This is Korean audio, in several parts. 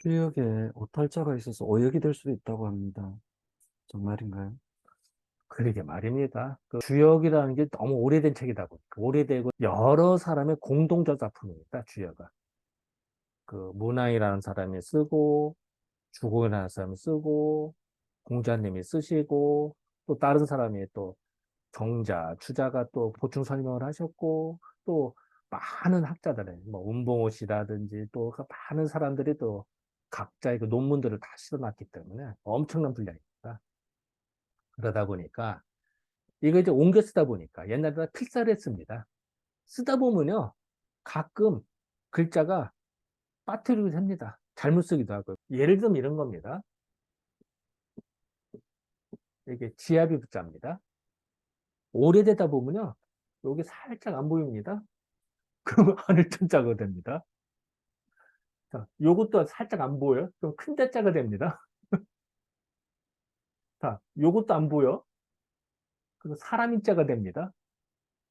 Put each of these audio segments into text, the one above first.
주역에 오탈자가 있어서 오역이 될 수도 있다고 합니다. 정말인가요? 그러게 말입니다. 그 주역이라는 게 너무 오래된 책이다 보니까 오래되고 여러 사람의 공동적 작품입니다. 주역은 그 문화이라는 사람이 쓰고 주공이라는 사람이 쓰고 공자님이 쓰시고 또 다른 사람이 또 정자, 추자가 또 보충 설명을 하셨고 또 많은 학자들의 뭐 운봉호 씨라든지 또 그 많은 사람들이 또 각자의 그 논문들을 다 실어놨기 때문에 엄청난 분량입니다. 그러다 보니까 이거 이제 옮겨 쓰다 보니까 옛날에 필사를 했습니다. 쓰다 보면요 가끔 글자가 빠뜨리기도 합니다. 잘못 쓰기도 하고 예를 들면 이런 겁니다. 이게 지압이 붙잡니다. 오래되다 보면요 여기 살짝 안 보입니다. 그럼 하늘 천자가 됩니다. 자, 요것도 살짝 안 보여요. 그럼 큰 자자가 됩니다. 자, 요것도 안 보여. 그럼 사람 인자가 됩니다.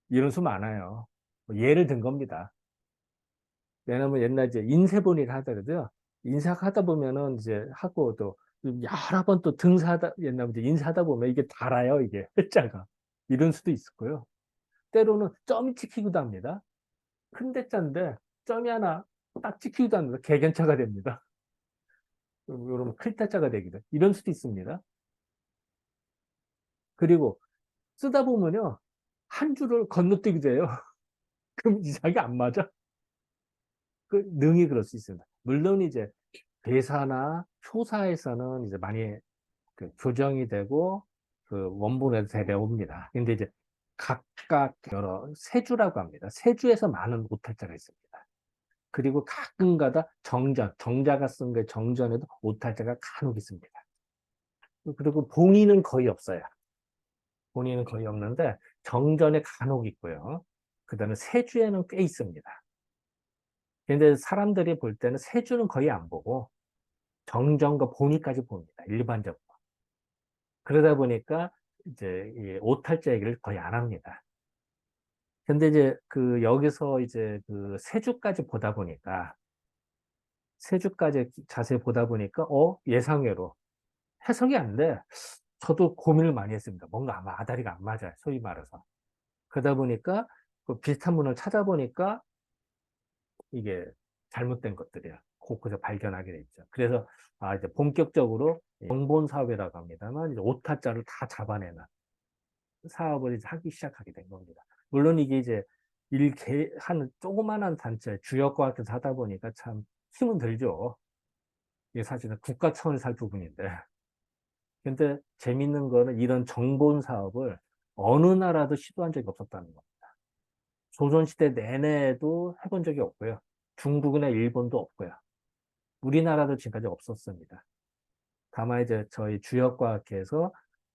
이런 수 많아요. 뭐 예를 든 겁니다. 왜냐면 옛날 이제 인쇄본이라 하더라도요. 인사하다 보면은 이제 하고 또 여러 번 또 등사하다 옛날부터 인사하다 보면 이게 달아요. 이게 글자가 이런 수도 있을 거요. 때로는 점이 찍히기도 합니다. 큰 대자인데 점이 하나 딱 찍히기도 합니다. 개견차가 됩니다. 여러분 클자자가 되기도 이런 수도 있습니다. 그리고 쓰다 보면요 한 줄을 건너뛰기도 해요. 그럼 이상하게 안 맞아. 그 능히 그럴 수 있습니다. 물론 이제 대사나 표사에서는 이제 많이 그 교정이 되고 그 원본에도 데려옵니다. 근데 이제 각각 여러 세주라고 합니다. 세주에서 많은 오탈자가 있습니다. 그리고 가끔가다 정자가 쓴 게 정전에도 오탈자가 간혹 있습니다. 그리고 봉인은 거의 없어요. 본인은 거의 없는데 정전에 간혹 있고요. 그다음에 세주에는 꽤 있습니다. 근데 사람들이 볼 때는 세주는 거의 안 보고 정전과 본위까지 봅니다. 일반적으로. 그러다 보니까 이제 이 오탈자 얘기를 거의 안 합니다. 근데 이제 그 여기서 이제 그 세주까지 보다 보니까 세주까지 자세히 보다 보니까 예상외로 해석이 안 돼. 저도 고민을 많이 했습니다. 뭔가 아마 아다리가 안 맞아요. 소위 말해서. 그러다 보니까 그 비슷한 문을 찾아보니까 이게 잘못된 것들이야. 곳곳에 발견하게 됐죠. 그래서 이제 본격적으로 정본 사업이라고 합니다만 이제 오타자를 다 잡아내는 사업을 이제 하기 시작하게 된 겁니다. 물론 이게 이제 한 조그만한 단체 주역과학에서 하다 보니까 참 힘은 들죠. 이게 사실은 국가 차원에서 할 부분인데. 근데 재밌는 거는 이런 정본 사업을 어느 나라도 시도한 적이 없었다는 겁니다. 조선시대 내내도 해본 적이 없고요. 중국이나 일본도 없고요. 우리나라도 지금까지 없었습니다. 다만 이제 저희 주역과학회에서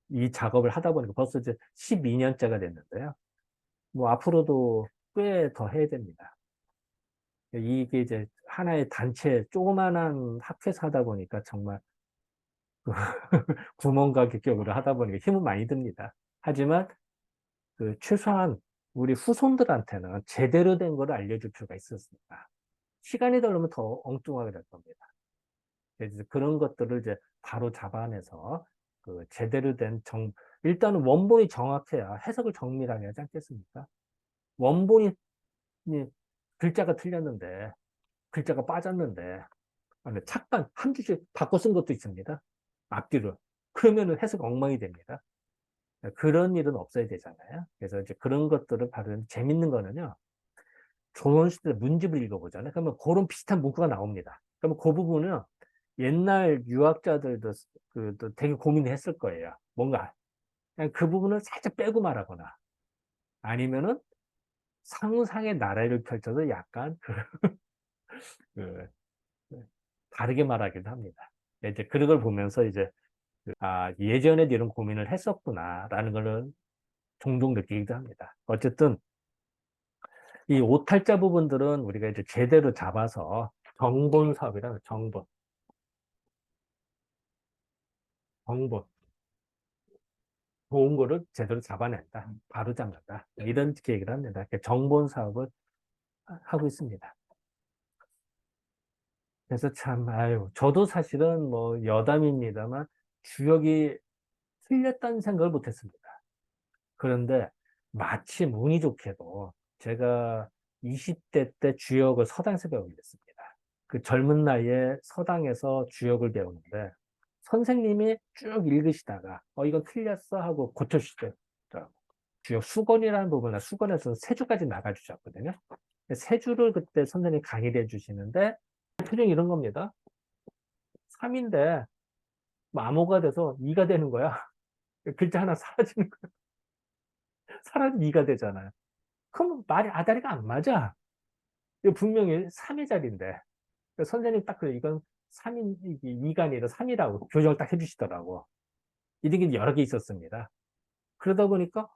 이 작업을 하다 보니까 벌써 이제 12년째가 됐는데요. 뭐 앞으로도 꽤 더 해야 됩니다. 이게 이제 하나의 단체 조그만한 학회에서 하다 보니까 정말 구멍과 객격으로 하다 보니까 힘은 많이 듭니다. 하지만 그 최소한 우리 후손들한테는 제대로 된 걸 알려줄 필요가 있었습니다. 시간이 더 흐르면 더 엉뚱하게 될 겁니다. 그래서 그런 것들을 이제 바로 잡아내서 그 제대로 된 일단은 원본이 정확해야 해석을 정밀하게 하지 않겠습니까? 원본이 글자가 틀렸는데, 글자가 빠졌는데, 잠깐 한 줄씩 바꿔 쓴 것도 있습니다. 앞뒤로. 그러면은 해석 엉망이 됩니다. 그런 일은 없어야 되잖아요. 그래서 이제 그런 것들을 바로 재밌는 거는요. 조선시대 문집을 읽어보잖아요. 그러면 그런 비슷한 문구가 나옵니다. 그러면 그 부분은 옛날 유학자들도 또 되게 고민을 했을 거예요. 뭔가 그냥 그 부분을 살짝 빼고 말하거나 아니면은 상상의 나래를 펼쳐서 약간 그, 그 다르게 말하기도 합니다. 이제 그런 걸 보면서 이제 예전에도 이런 고민을 했었구나라는 걸 종종 느끼기도 합니다. 어쨌든 이 오탈자 부분들은 우리가 이제 제대로 잡아서 정본 사업이라는 정본 좋은 거를 제대로 잡아낸다. 바로 잡는다. 이런 계획을 합니다. 정본 사업을 하고 있습니다. 그래서 참, 아유, 저도 사실은 뭐 여담입니다만 주역이 틀렸다는 생각을 못 했습니다. 그런데 마침 운이 좋게도 제가 20대 때 주역을 서당에서 배우게 됐습니다. 그 젊은 나이에 서당에서 주역을 배우는데 선생님이 쭉 읽으시다가 이건 틀렸어 하고 고쳐주시더라고요. 주역 수건이라는 부분을 수건에서 세 줄까지 나가주셨거든요. 세 줄을 그때 선생님이 강의를 해주시는데 표정이 이런 겁니다. 3인데 암호가 돼서 2가 되는 거야. 글자 하나 사라지는 거야. 사라지면 2가 되잖아요. 그럼 말이 아다리가 안 맞아. 이거 분명히 3의 자리인데. 선생님 딱 그래. 이건 3인, 2가 아니라 3이라고 교정을 딱 해주시더라고. 이런 게 여러 개 있었습니다. 그러다 보니까,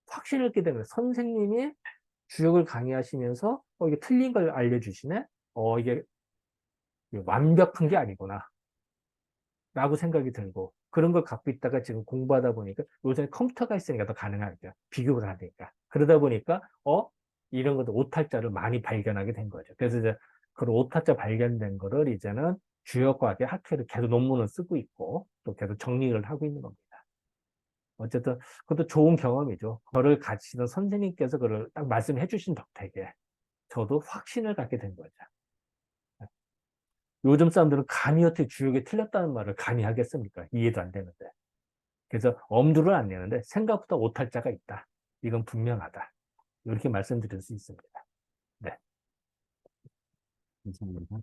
확신을 얻게 되는 거예요. 선생님이 주역을 강의하시면서, 이게 틀린 걸 알려주시네? 이게 완벽한 게 아니구나. 라고 생각이 들고, 그런 걸 갖고 있다가 지금 공부하다 보니까, 요새 컴퓨터가 있으니까 더 가능하죠. 비교가 가니까. 그러다 보니까, 이런 것도 오탈자를 많이 발견하게 된 거죠. 그래서 이제 그 오탈자 발견된 거를 이제는 주역과학의 학회를 계속 논문을 쓰고 있고, 또 계속 정리를 하고 있는 겁니다. 어쨌든, 그것도 좋은 경험이죠. 저를 가르치던 선생님께서 그걸 딱 말씀해 주신 덕택에 저도 확신을 갖게 된 거죠. 요즘 사람들은 감히 어떻게 주역이 틀렸다는 말을 감히 하겠습니까? 이해도 안 되는데. 그래서 엄두를 안 내는데 생각보다 오탈자가 있다. 이건 분명하다. 이렇게 말씀드릴 수 있습니다. 네. 감사합니다.